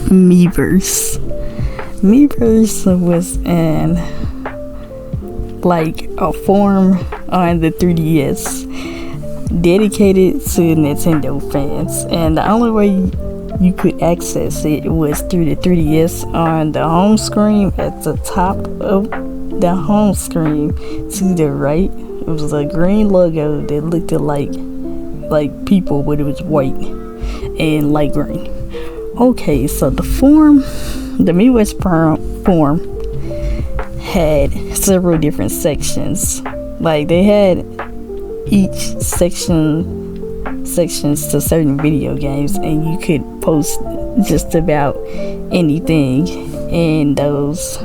Miiverse. Miiverse was a forum on the 3DS dedicated to Nintendo fans, and the only way you could access it was through the 3DS. On the home screen, at the top of the home screen to the right, it was a green logo that looked like people, but it was white and light green. Okay, so the Miiverse forum had several different sections. Like, they had each sections to certain video games, and you could post just about anything in those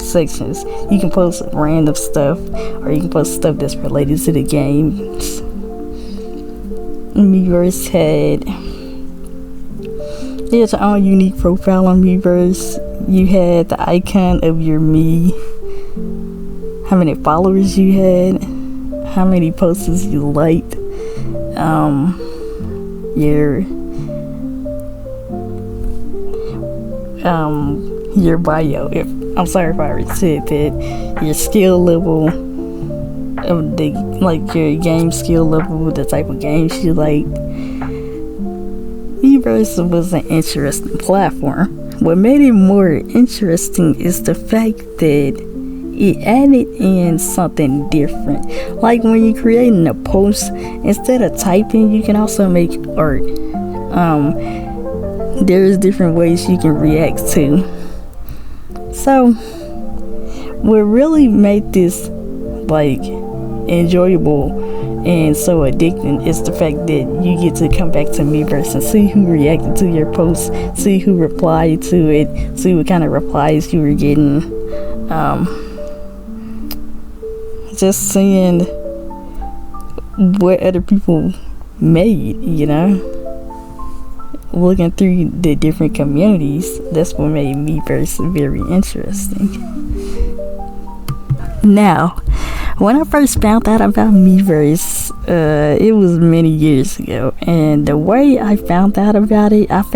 sections. You can post random stuff, or you can post stuff that's related to the games. Miiverse had its own unique profile on Miiverse. You had the icon of your Mii, how many followers you had, how many posts you liked, your bio. I'm sorry if I already said that. Your skill level of your game skill level, the type of games you liked. Miiverse was an interesting platform. What made it more interesting is the fact that it added in something different. Like, when you're creating a post, instead of typing, you can also make art. There's different ways you can react to. So what really made this enjoyable and so addicting is the fact that you get to come back to Miiverse and see who reacted to your post, see who replied to it, see what kind of replies you were getting. Just seeing what other people made, looking through the different communities. That's what made Miiverse very interesting. Now, when I first found out about Miiverse, it was many years ago, and the way I found out about it at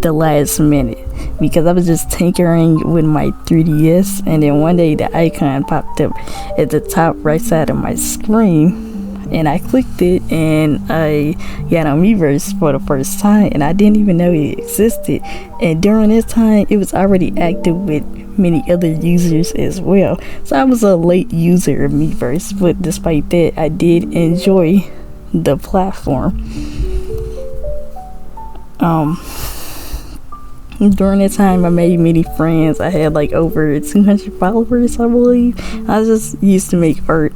the last minute, because I was just tinkering with my 3DS, and then one day the icon popped up at the top right side of my screen, and I clicked it, and I got on Miiverse for the first time, and I didn't even know it existed. And during this time, it was already active with many other users as well. So I was a late user of Miiverse, but despite that, I did enjoy the platform. During that time, I made many friends. I had over 200 followers, I believe. I just used to make art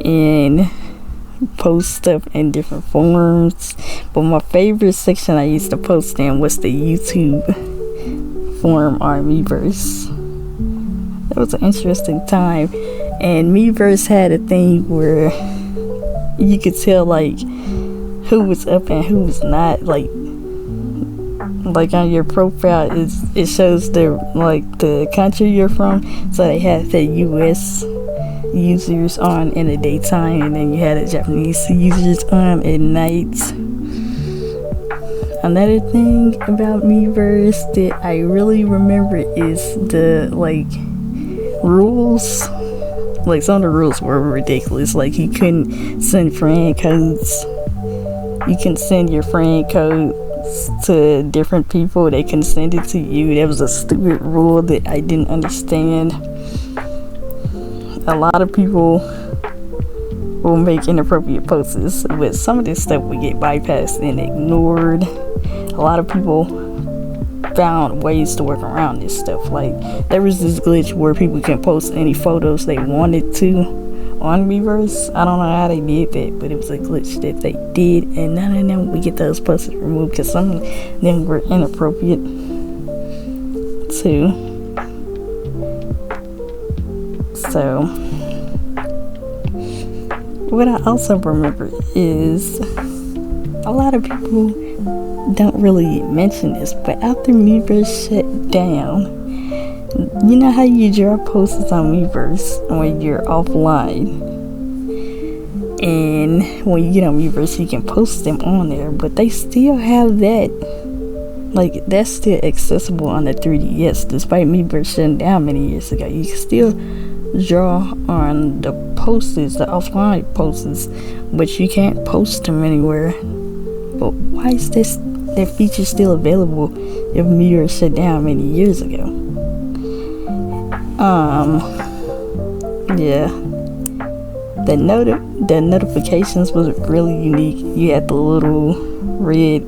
and post stuff in different forums, but my favorite section I used to post in was the YouTube forum on Miiverse. That was an interesting time, and Miiverse had a thing where you could tell who was up and who was not. Like on your profile, it shows the country you're from. So they had the US users on in the daytime, and then you had the Japanese users on at night. Another thing about Miiverse that I really remember is the rules. Some of the rules were ridiculous. You couldn't send friend codes. You can send your friend codes to different people. They can send it to you. That was a stupid rule that I didn't understand. A lot of people will make inappropriate posts, but some of this stuff would get bypassed and ignored. A lot of people found ways to work around this stuff. There was this glitch where people can post any photos they wanted to on Miiverse. I don't know how they did that, but it was a glitch that they did, and none of them would get those posts removed because some of them were inappropriate too. So what I also remember is a lot of people don't really mention this, but after Miiverse shut down, you know how you draw posts on Miiverse when you're offline, and when you get on Miiverse you can post them on there, but they still have that Like, that's still accessible on the 3DS, despite Miiverse shutting down many years ago. You can still draw on the posters, the offline posters, but you can't post them anywhere. But why is that feature still available if Miiverse shut down many years ago? Yeah. The notifications was really unique. You had the little red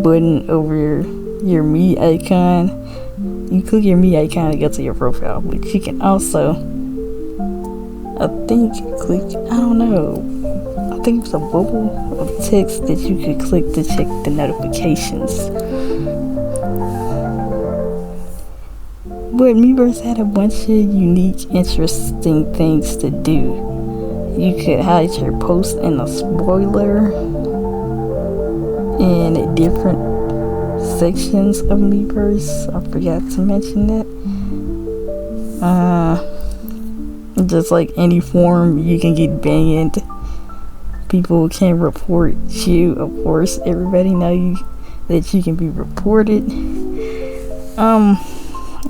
button over your Me icon. You click your Me icon to go to your profile, but you can also, I think it's a bubble of text that you could click to check the notifications. But Miiverse had a bunch of unique, interesting things to do. You could hide your post in a spoiler in different sections of Miiverse. I forgot to mention that. Just like any forum, you can get banned. People can report you. Of course, everybody knows that you can be reported.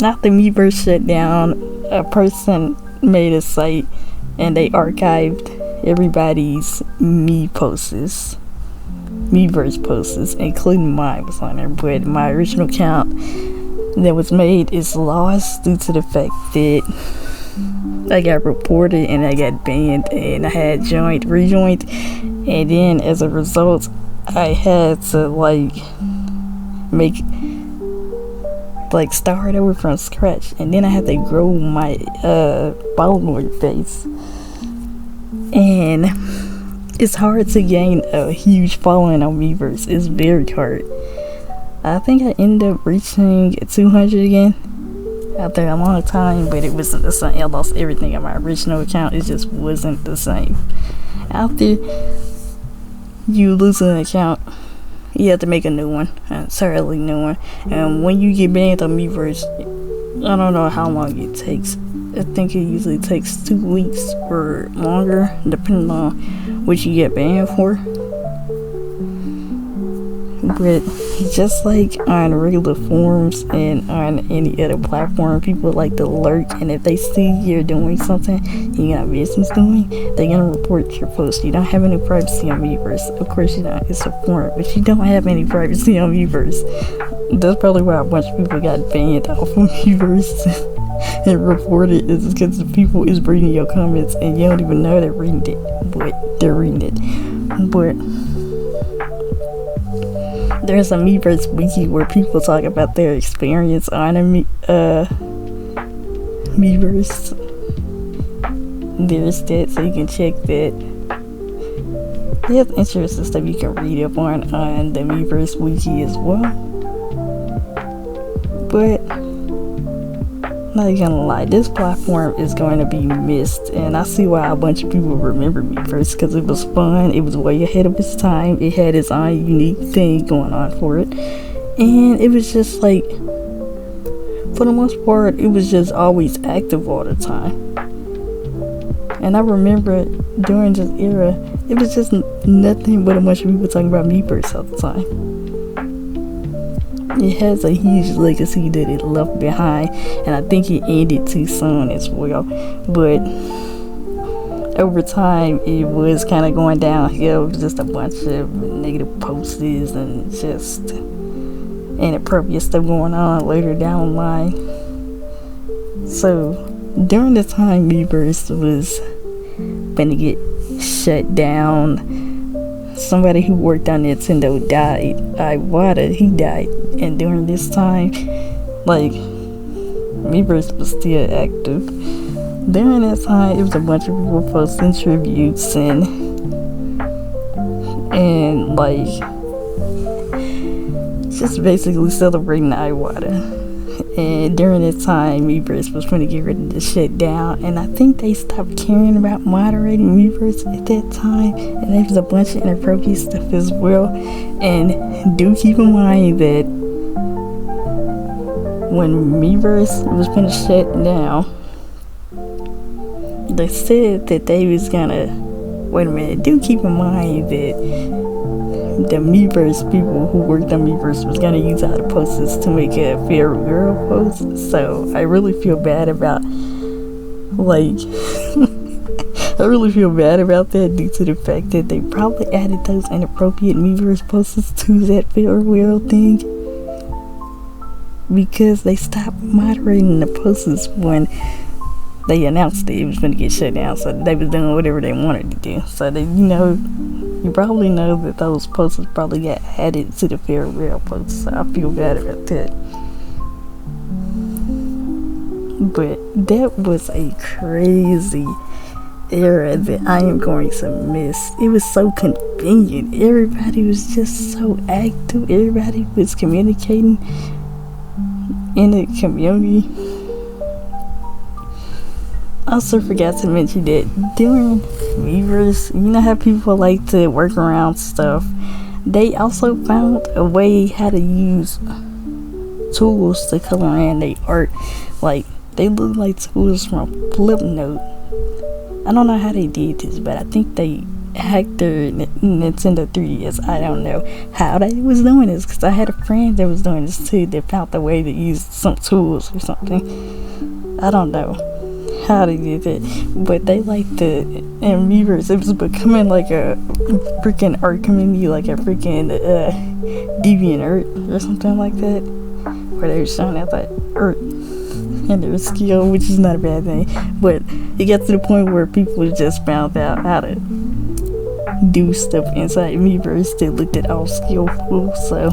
After Miiverse shut down, a person made a site and they archived everybody's Miiverse posts, including mine was on there. But my original account that was made is lost due to the fact that I got reported and I got banned, and I had rejoined, and then as a result, I had to start over from scratch, and then I had to grow my follower base, and it's hard to gain a huge following on Miiverse. It's very hard. I think I ended up reaching 200 again after a long time, but it wasn't the same. I lost everything on my original account. It just wasn't the same. After you lose an account, you have to make a new one, an entirely new one. And when you get banned on Miiverse, I don't know how long it takes. I think it usually takes 2 weeks or longer, depending on what you get banned for. But just like on regular forums and on any other platform, people like to lurk, and if they see you're doing something you got business doing, they're gonna report your post. You don't have any privacy on Miiverse. Of course you don't, it's a forum, but you don't have any privacy on Miiverse. That's probably why a bunch of people got banned off of Miiverse and reported, is because the people is reading your comments and you don't even know they're reading it, but they're reading it. But there's a Miiverse wiki where people talk about their experience on a Miiverse. There's that, so you can check that. There's interesting stuff you can read up on the Miiverse wiki as well. But not gonna lie, this platform is going to be missed, and I see why a bunch of people remember Miiverse, because it was fun. It was way ahead of its time. It had its own unique thing going on for it, and it was just like, for the most part, it was just always active all the time. And I remember during this era, it was just nothing but a bunch of people talking about Miiverse all the time. It has a huge legacy that it left behind, and I think it ended too soon as well. But over time, it was kind of going downhill. It was just a bunch of negative posts and just inappropriate stuff going on later down the line. So during the time Miiverse was gonna get shut down, somebody who worked on Nintendo died. Iwata, he died. And during this time, Miiverse was still active. During that time, it was a bunch of people posting tributes and just basically celebrating Iwata. And during that time, Miiverse was going to get ready to shut down, and I think they stopped caring about moderating Miiverse at that time, and there was a bunch of inappropriate stuff as well. And do keep in mind that when Miiverse was going to shut down, they said that they was gonna, wait a minute, do keep in mind that the Miiverse people who worked on Miiverse was gonna use all the posts to make a farewell post. So I really feel bad about like I really feel bad about that due to the fact that they probably added those inappropriate Miiverse posts to that farewell thing because they stopped moderating the posts when they announced that it was going to get shut down. So they was doing whatever they wanted to do. So they, you probably know that those posts probably got added to the farewell posts. So I feel bad about that. But that was a crazy era that I am going to miss. It was so convenient. Everybody was just so active. Everybody was communicating in the community. Also forgot to mention that during Miiverse, you know how people like to work around stuff. They also found a way how to use tools to color in their art. Like, they look like tools from Flipnote. I don't know how they did this, but I think they hacked their Nintendo 3DS. I don't know how they was doing this, because I had a friend that was doing this too, that found the way to use some tools or something. I don't know how they did it, but they like in Miiverse, it was becoming like a freaking art community, like a freaking DeviantArt or something like that, where they were showing out that art and their skill, which is not a bad thing, but it got to the point where people just found out how to do stuff inside Miiverse that looked at all skillful. So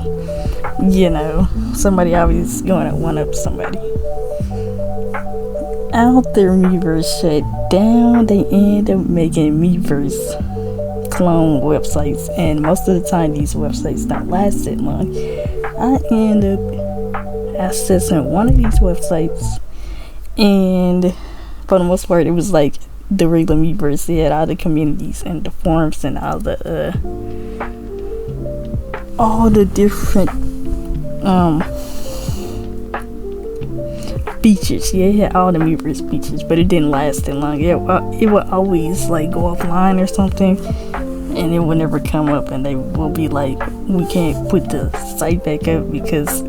somebody always going to one up somebody. After Miiverse shut down, they end up making Miiverse clone websites, and most of the time these websites don't last that long. I end up accessing one of these websites, and for the most part it was like the regular Miiverse. They had all the communities and the forums and all the different features. Yeah, it had all the Miiverse features, but it didn't last that long. It would always like go offline or something, and it would never come up, and they will be like, we can't put the site back up because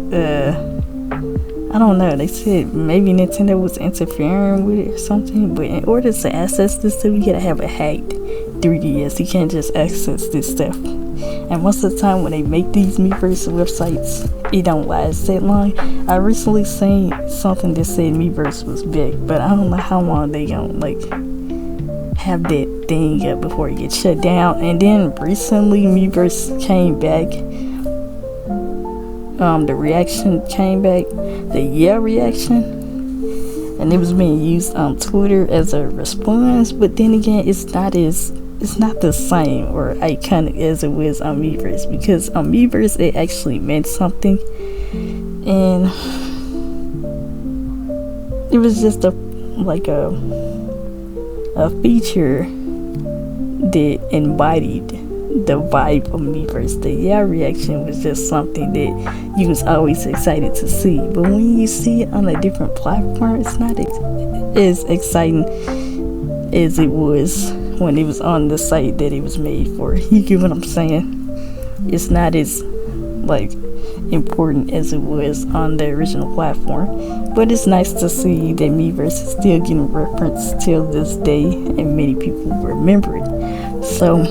I don't know, they said maybe Nintendo was interfering with it or something. But in order to access this stuff, you gotta have a hacked 3DS. You can't just access this stuff. And most of the time when they make these Miiverse websites, it don't last that long. I recently seen something that said Miiverse was big, but I don't know how long they gonna have that thing up before it gets shut down. And then recently Miiverse came back. The reaction came back, the reaction, and it was being used on Twitter as a response. But then again, it's not the same or iconic as it was on Miiverse, because on Miiverse it actually meant something, and it was just a feature that embodied the vibe of Miiverse. The reaction was just something that you was always excited to see, but when you see it on a different platform, it's not as exciting as it was when it was on the site that it was made for. You get what I'm saying? It's not as important as it was on the original platform, but it's nice to see that Miiverse is still getting referenced till this day, and many people remember it. So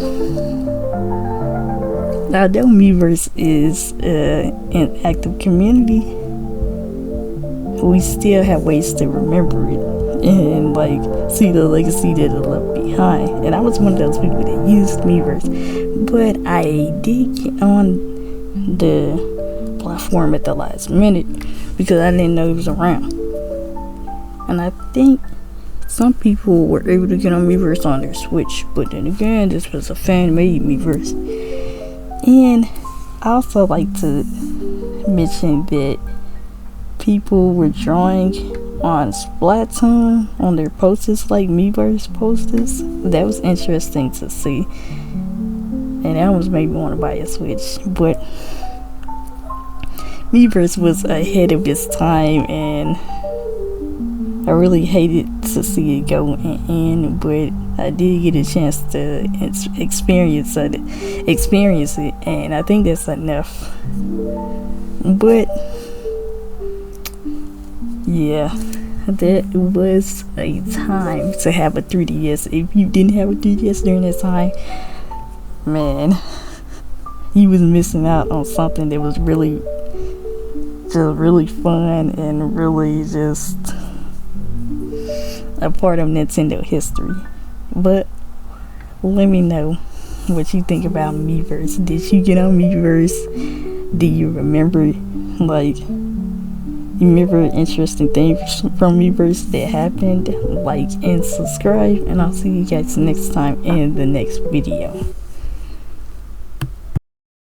although Miiverse is an active community, we still have ways to remember it and see the legacy that it left behind. And I was one of those people that used Miiverse, but I did get on the platform at the last minute because I didn't know it was around. And I think some people were able to get on Miiverse on their Switch, but then again, this was a fan-made Miiverse. And I also like to mention that people were drawing on Splatoon on their posters, like Miiverse posters. That was interesting to see, and that almost made me want to buy a Switch. But Miiverse was ahead of its time, and I really hated to see it go and end, but I did get a chance to experience it, and I think that's enough. But yeah, that was a time to have a 3DS. If you didn't have a 3DS during that time, man, you was missing out on something that was really fun and really just a part of Nintendo history. But let me know what you think about Miiverse. Did you get on Miiverse? Do you remember interesting things from Miiverse that happened? Like and subscribe, and I'll see you guys next time in the next video.